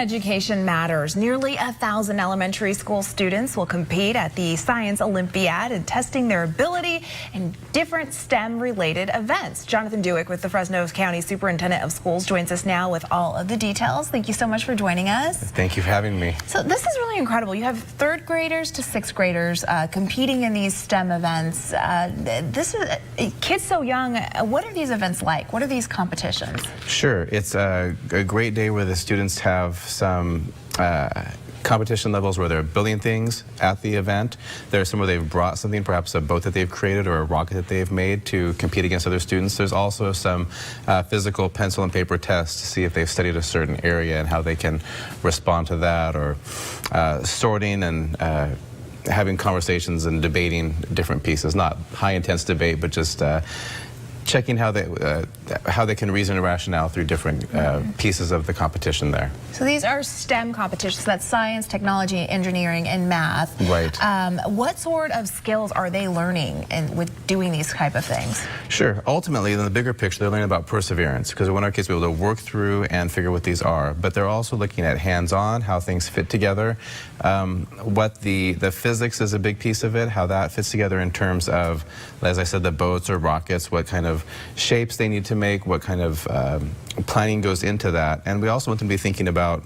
Education matters. Nearly 1,000 elementary school students will compete at the Science Olympiad and testing their ability in different STEM-related events. Jonathan Dewick with the Fresno County Superintendent of Schools joins us now with all of the details. Thank you so much for joining us. Thank you for having me. So this is really incredible. You have third graders to sixth graders competing in these STEM events. This is kids so young. What are these events like? What are these competitions? Sure. It's a great day where the students have some competition levels where they're building things at the event. There's some where they've brought something, perhaps a boat that they've created or a rocket that they've made to compete against other students. There's also some physical pencil and paper tests to see if they've studied a certain area and how they can respond to that, or sorting and having conversations and debating different pieces. Not high intense debate, but just checking how they can reason and rationale through different pieces of the competition there. So these are STEM competitions. That's science, technology, engineering, and math. Right. What sort of skills are they learning with doing these type of things? Sure. Ultimately, in the bigger picture, they're learning about perseverance, because we want our kids to be able to work through and figure what these are. But they're also looking at hands-on, how things fit together. What the physics is a big piece of it, how that fits together in terms of, as I said, the boats or rockets, what kind of shapes they need to make, what kind of planning goes into that. And we also want them to be thinking about,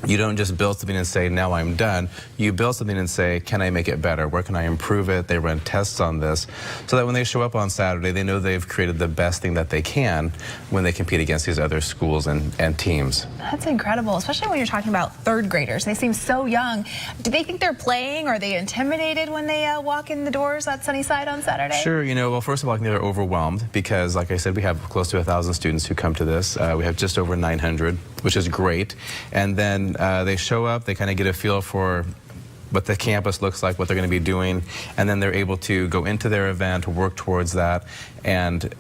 you don't just build something and say, now I'm done. You build something and say, can I make it better? Where can I improve it? They run tests on this so that when they show up on Saturday, they know they've created the best thing that they can when they compete against these other schools and teams. That's incredible, especially when you're talking about third graders. They seem so young. Do they think they're playing? Are they intimidated when they walk in the doors at Sunnyside on Saturday? Sure. Well, first of all, I think they're overwhelmed because, like I said, we have close to 1,000 students who come to this. We have just over 900, which is great. And then they show up, they kind of get a feel for what the campus looks like, what they're going to be doing, and then they're able to go into their event, work towards that, and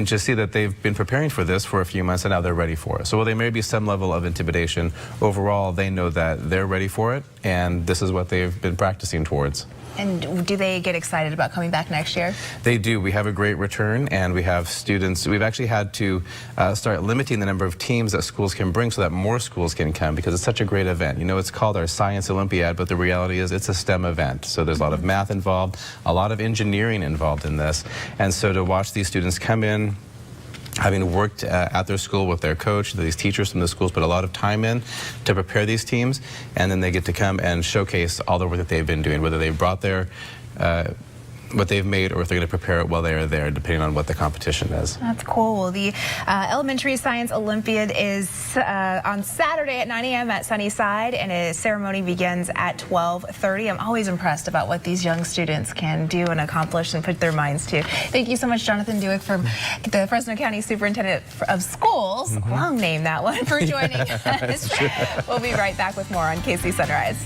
just see that they've been preparing for this for a few months and now they're ready for it. So while there may be some level of intimidation, overall they know that they're ready for it and this is what they've been practicing towards. And do they get excited about coming back next year? They do. We have a great return, and we have students. We've actually had to start limiting the number of teams that schools can bring so that more schools can come, because it's such a great event. It's called our Science Olympiad, but the reality is it's a STEM event. So there's a lot of math involved, a lot of engineering involved in this. And so to watch these students come in, having worked at their school with their coach, these teachers from the schools put a lot of time in to prepare these teams, and then they get to come and showcase all the work that they've been doing, whether they brought their what they've made or if they're going to prepare it while they are there, depending on what the competition is. That's cool. The Elementary Science Olympiad is on Saturday at 9 a.m. at Sunnyside, and a ceremony begins at 12:30. I'm always impressed about what these young students can do and accomplish and put their minds to. Thank you so much, Jonathan Dewick, from the Fresno County Superintendent of Schools. Long name, that one, for joining us. Sure. We'll be right back with more on KC Sunrise.